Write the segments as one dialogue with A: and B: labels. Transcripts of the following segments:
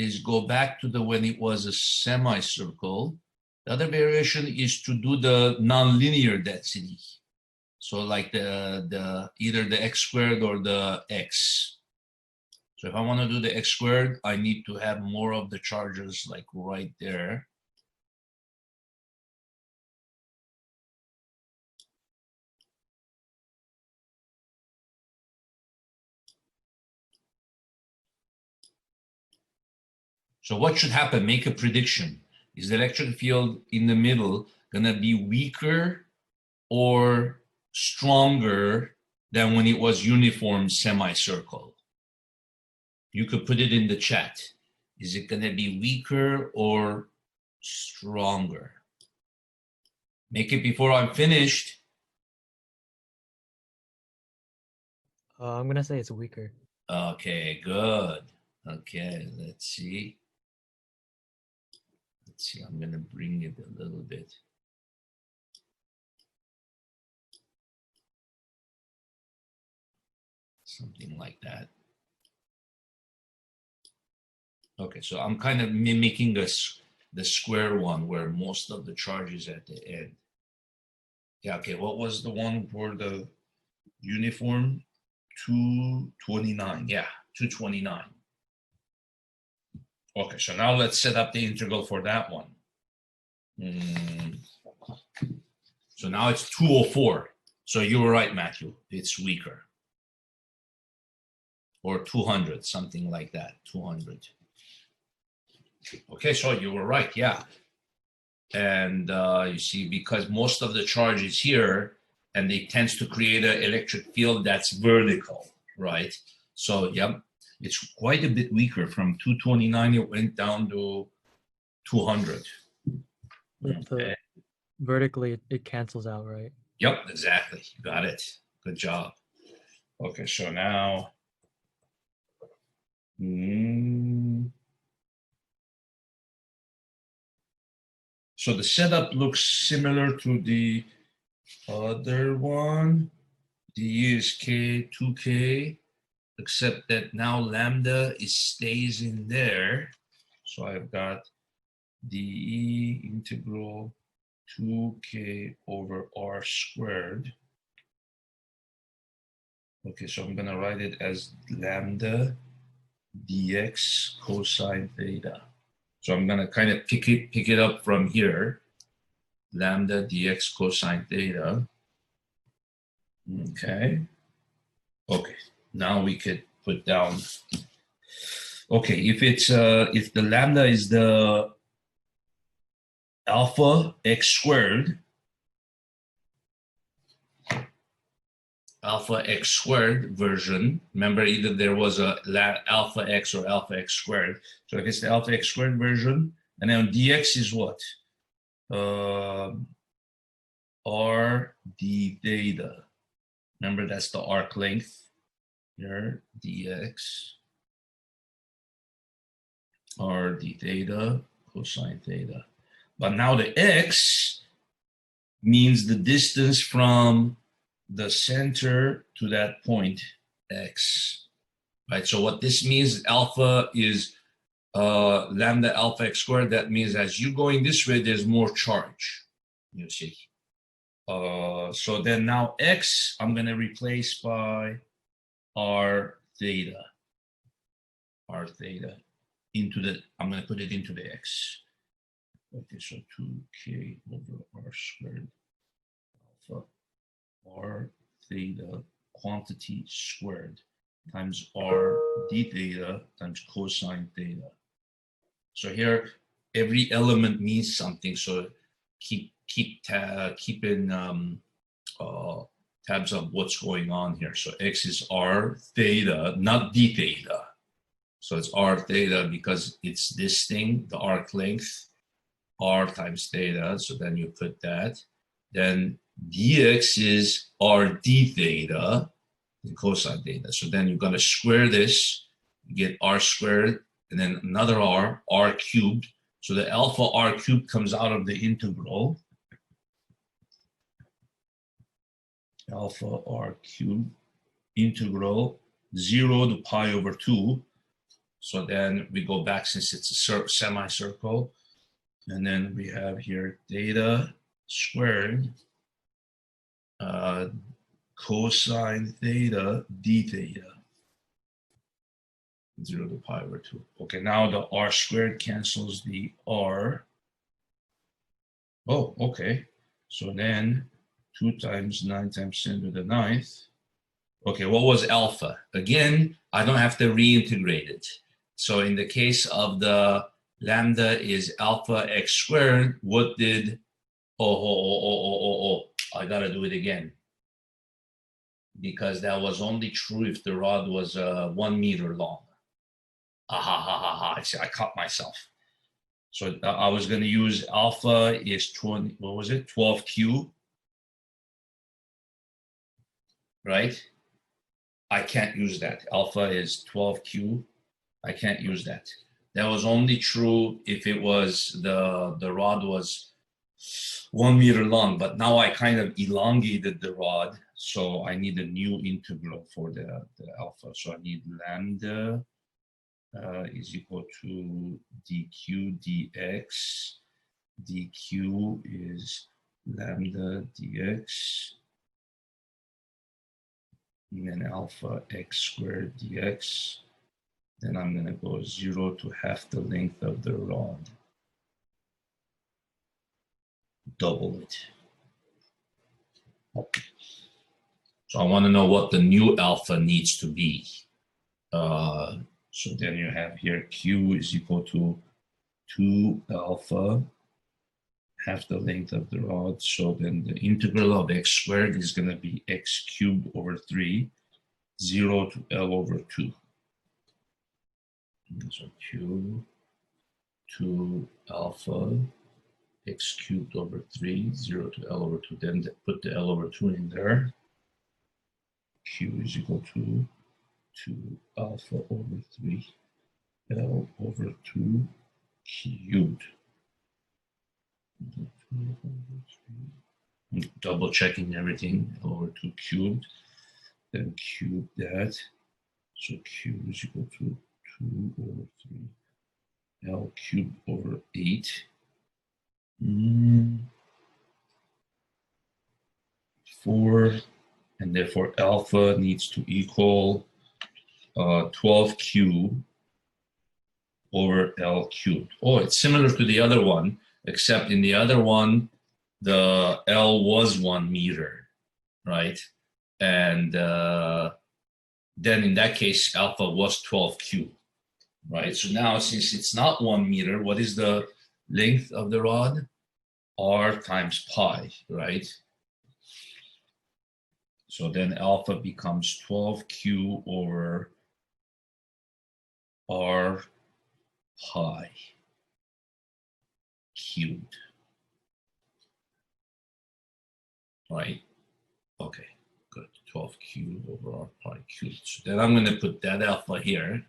A: is go back to the when it was a semicircle. The other variation is to do the nonlinear density. So like the either the x squared or the x. So if I want to do the x squared, I need to have more of the charges like right there. So what should happen? Make a prediction. Is the electric field in the middle gonna be weaker or stronger than when it was uniform semicircle? You could put it in the chat. Is it gonna be weaker or stronger? Make it before I'm finished.
B: I'm gonna say it's weaker.
A: Okay, good. Okay, let's see. Let's see, I'm gonna bring it a little bit. Something like that. Okay, so I'm kind of mimicking the square one where most of the charge is at the end. Yeah, okay, what was the one for the uniform? 229, yeah, 229. Okay, so now let's set up the integral for that one. So now it's 204. So you were right, Matthew, it's weaker. Or 200, something like that, 200. Okay, so you were right, yeah. And you see, because most of the charge is here, and it tends to create an electric field that's vertical, right? So, yep, it's quite a bit weaker. From 229, it went down to 200. Okay.
B: Vertically, it cancels out, right?
A: Yep, exactly. You got it. Good job. Okay, so now... So the setup looks similar to the other one. D is K, 2K, except that now lambda stays in there. So I've got dE integral 2K over R squared. Okay, so I'm gonna write it as lambda dx cosine theta. So I'm gonna kind of pick it up from here. Lambda dx cosine theta. Okay. Okay. Now we could put down. Okay, if it's if the lambda is the alpha x squared, version. Remember, either there was a alpha x or alpha x squared. So if it's the alpha x squared version, and then dx is what? R d theta. Remember, that's the arc length here, dx. R d theta cosine theta. But now the x means the distance from the center to that point, x. Right, so what this means, alpha is lambda alpha x squared. That means as you're going this way, there's more charge, you see. So then now x, I'm going to replace by r theta. R theta into the, I'm going to put it into the x. Okay, so 2k over r squared alpha r theta quantity squared times r d theta times cosine theta. So here, every element means something. So keep keeping tabs of what's going on here. So x is r theta, not d theta. So it's r theta because it's this thing, the arc length, r times theta. So then you put that. Then dx is r d theta and cosine theta. So then you're going to square this, you get r squared, and then another r cubed. So the alpha r cubed comes out of the integral. Alpha r cubed integral 0 to pi over 2. So then we go back since it's a semicircle. And then we have here theta squared cosine theta d theta 0 to pi over 2. Okay, now the r squared cancels the r. Oh, okay. So then 2 times 9 times 10 to the 9th. Okay, what was alpha? Again, I don't have to reintegrate it. So in the case of the lambda is alpha x squared, what did, I gotta do it again. Because that was only true if the rod was 1 meter long. I see, I caught myself. So I was gonna use alpha is 20, what was it? 12Q, right? I can't use that. Alpha is 12Q. I can't use that. That was only true if it was the rod was 1 meter long, but now I kind of elongated the rod, so I need a new integral for the alpha. So I need lambda is equal to dq dx. dq is lambda dx, and then alpha x squared dx. Then I'm going to go 0 to half the length of the rod. Double it. Okay. So I want to know what the new alpha needs to be. So then you have here q is equal to 2 alpha, half the length of the rod. So then the integral of x squared is going to be x cubed over 3, 0 to L over 2. So q 2 alpha x cubed over 3, 0 to L over 2. Then put the L over 2 in there. Q is equal to 2 alpha over 3 L over 2 cubed. Double checking everything. L over 2 cubed. Then cube that. So Q is equal to 2 over 3 L cubed over 8. 4, and therefore alpha needs to equal 12Q over L cubed. Oh, it's similar to the other one, except in the other one, the L was 1 meter, right? And then in that case, alpha was 12Q, right? So now, since it's not 1 meter, what is the length of the rod? R times pi, right? So then alpha becomes 12Q over R pi cubed. Right? Okay, good. 12Q over R pi cubed. So then I'm going to put that alpha here.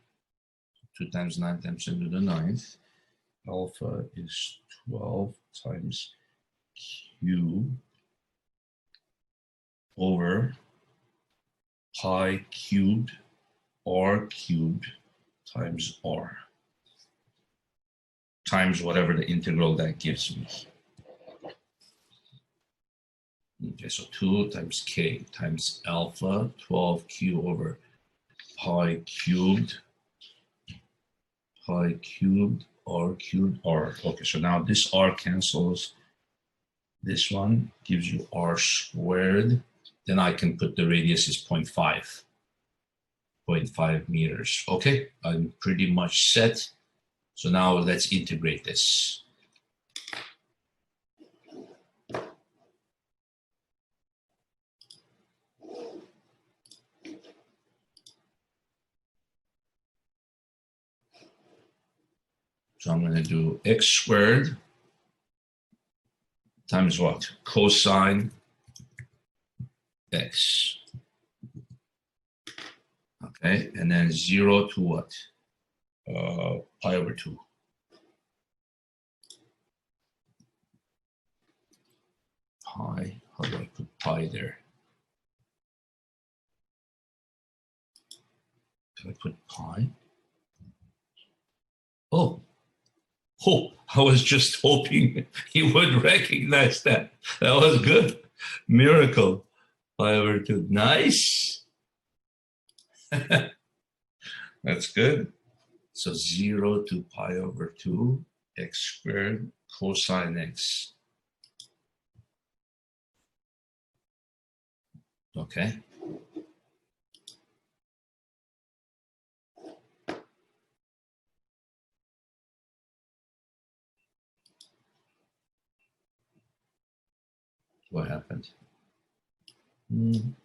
A: 2 times 9 times 10 to the 9th. Alpha is 12 times Q over pi cubed R cubed times R times whatever the integral that gives me. Okay, so 2 times K times alpha 12Q over pi cubed R cubed R. Okay, so now this R cancels. This one gives you R squared. Then I can put the radius is 0.5 meters. Okay, I'm pretty much set. So now let's integrate this. So I'm going to do x squared times what? Cosine x. Okay, and then 0 to what? Pi over 2. Pi, how do I put pi there? Can I put pi? Oh, I was just hoping you would recognize that. That was good. Miracle. Pi over 2. Nice. That's good. So 0 to pi over 2 x squared cosine x. Okay. What happened? In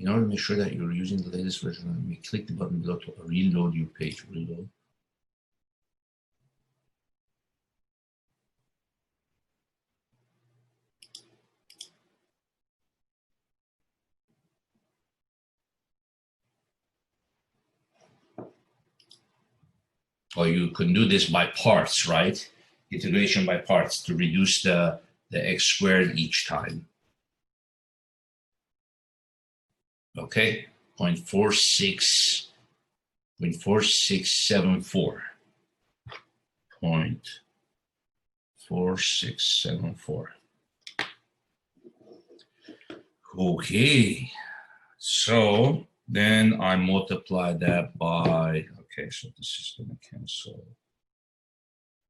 A: order to make sure that you're using the latest version, let me click the button below to reload your page. Reload. Or you can do this by parts, right? Integration by parts to reduce the x squared each time. Okay, 0.46, 0.4674. 0.4674. Okay, so then I multiply that by, okay, so this is going to cancel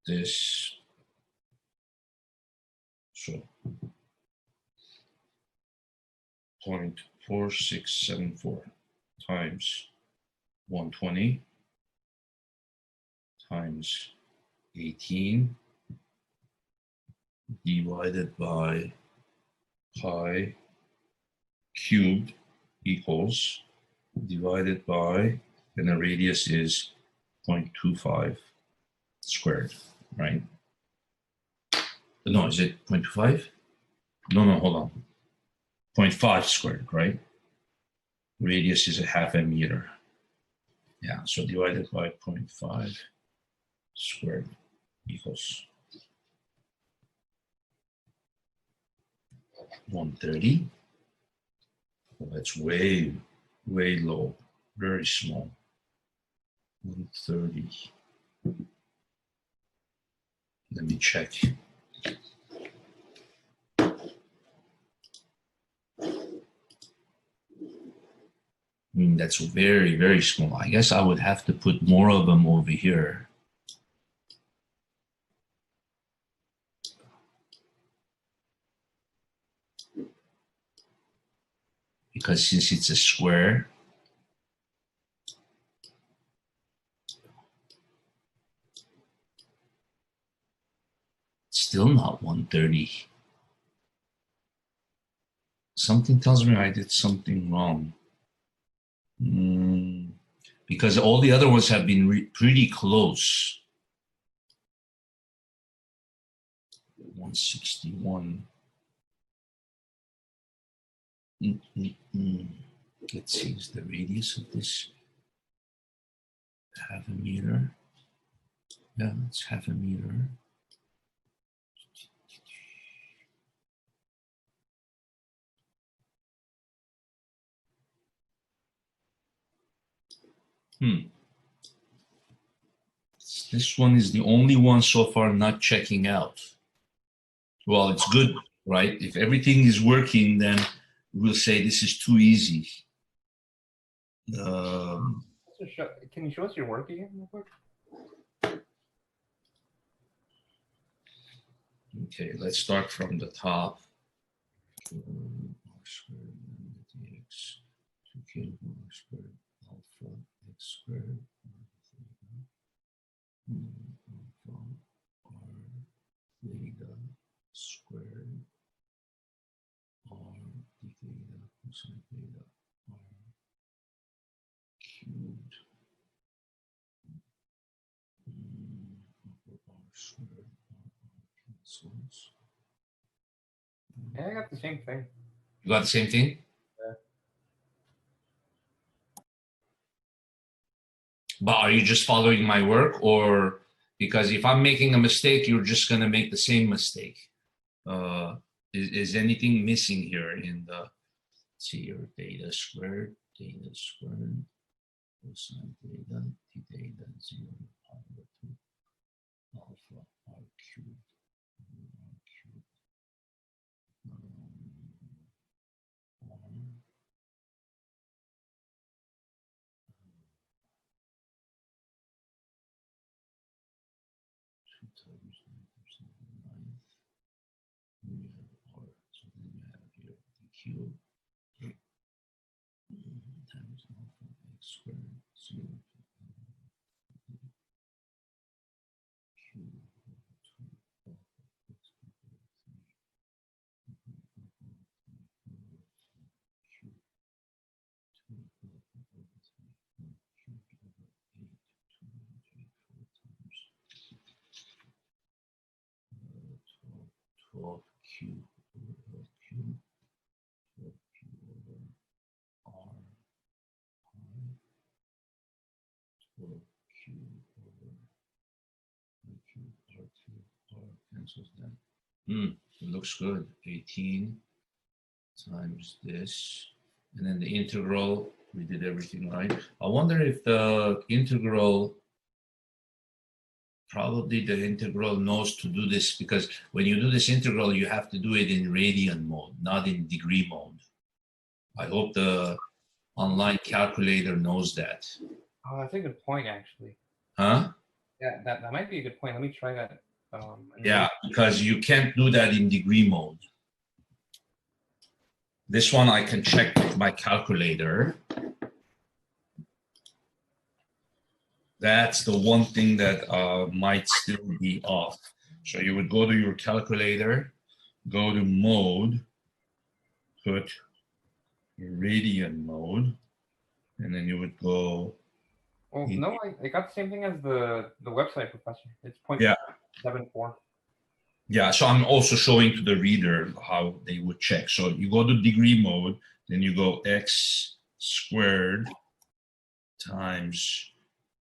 A: this. So 0.4674 times 120 times 18 divided by pi cubed equals divided by, and the radius is 0.25 squared, right? No, is it 0.25? No, hold on. 0.5 squared, right? Radius is a half a meter. Yeah, so divided by 0.5 squared equals 130. Well, that's way low, very small. 130. Let me check. That's very small. I guess I would have to put more of them over here. Because since it's a square, it's still not 130. Something tells me I did something wrong. Because all the other ones have been pretty close. 161. Let's see, is the radius of this half a meter? Yeah, it's half a meter. This one is the only one so far not checking out. Well, it's good, right? If everything is working, then we'll say this is too easy.
C: Can you show us your work again real quick?
A: Okay, let's start from the top. Alpha x squared alpha r theta squared r d theta cosine theta r cubed r squared r cancels.
C: Yeah, I got the same thing.
A: You got the same thing?
C: Yeah.
A: But are you just following my work, or because if I'm making a mistake, you're just going to make the same mistake? Is anything missing here in the, let's see here, theta squared, cosine theta, d theta 0 power 2 alpha r cubed r cubed r 2 times 9 we have r, so then we have here the cube times alpha x squared 0 cube over 2 alpha x over 3 cube 2 alpha over 3 cubed over 8 2 3 4 times 12 cube over L cube 12 cube over R pi 12 cube over R cube R cube R cancels that. It looks good. 18 times this, and then the integral, we did everything right. I wonder if the integral, probably the integral knows to do this, because when you do this integral, you have to do it in radian mode, not in degree mode. I hope the online calculator knows that.
C: Oh, that's a good point, actually.
A: Huh?
C: Yeah, that might be a good point. Let me try that.
A: Yeah, because you can't do that in degree mode. This one I can check with my calculator. That's the one thing that might still be off. So you would go to your calculator, go to mode, put radian mode, and then you would go.
C: Well, no, I got the same thing as the website, Professor. It's 0.74.
A: Yeah, so I'm also showing to the reader how they would check. So you go to degree mode, then you go x squared times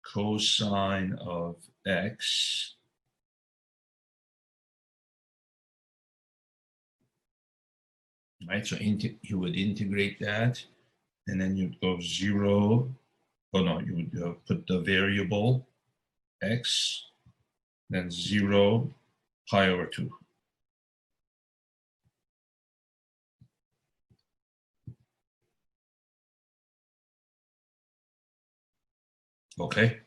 A: cosine of x right? So you would integrate that, and then you'd go 0. Oh no, you would put the variable x, then 0 pi over 2. Okay.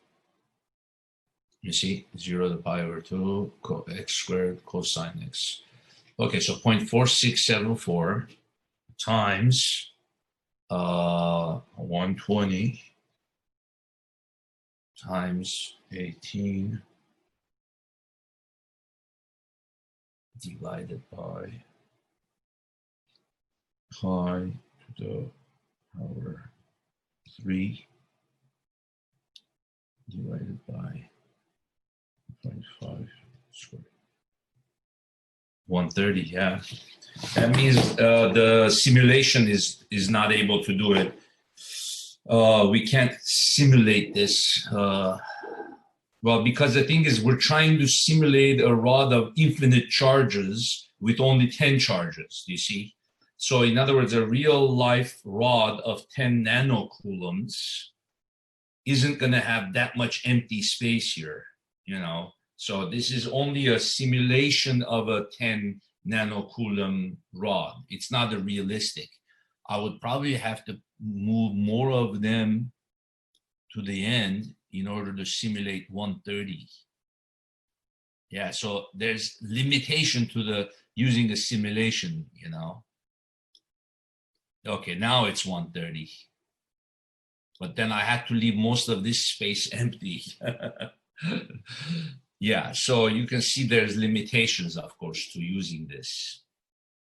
A: You see, 0 to pi over 2, x squared cosine x. Okay, so 0.4674 times 120 times 18 divided by pi to the power 3 divided by 0.5 squared. 130, yeah. That means the simulation is not able to do it. We can't simulate this. Well, because the thing is, we're trying to simulate a rod of infinite charges with only 10 charges, you see? So in other words, a real life rod of 10 nanocoulombs isn't going to have that much empty space here, you know? So this is only a simulation of a 10 nanocoulomb rod. It's not a realistic. I would probably have to move more of them to the end in order to simulate 130. Yeah, so there's limitation to the using a simulation, you know. Okay, now it's 130. But then I had to leave most of this space empty. Yeah, so you can see there's limitations, of course, to using this.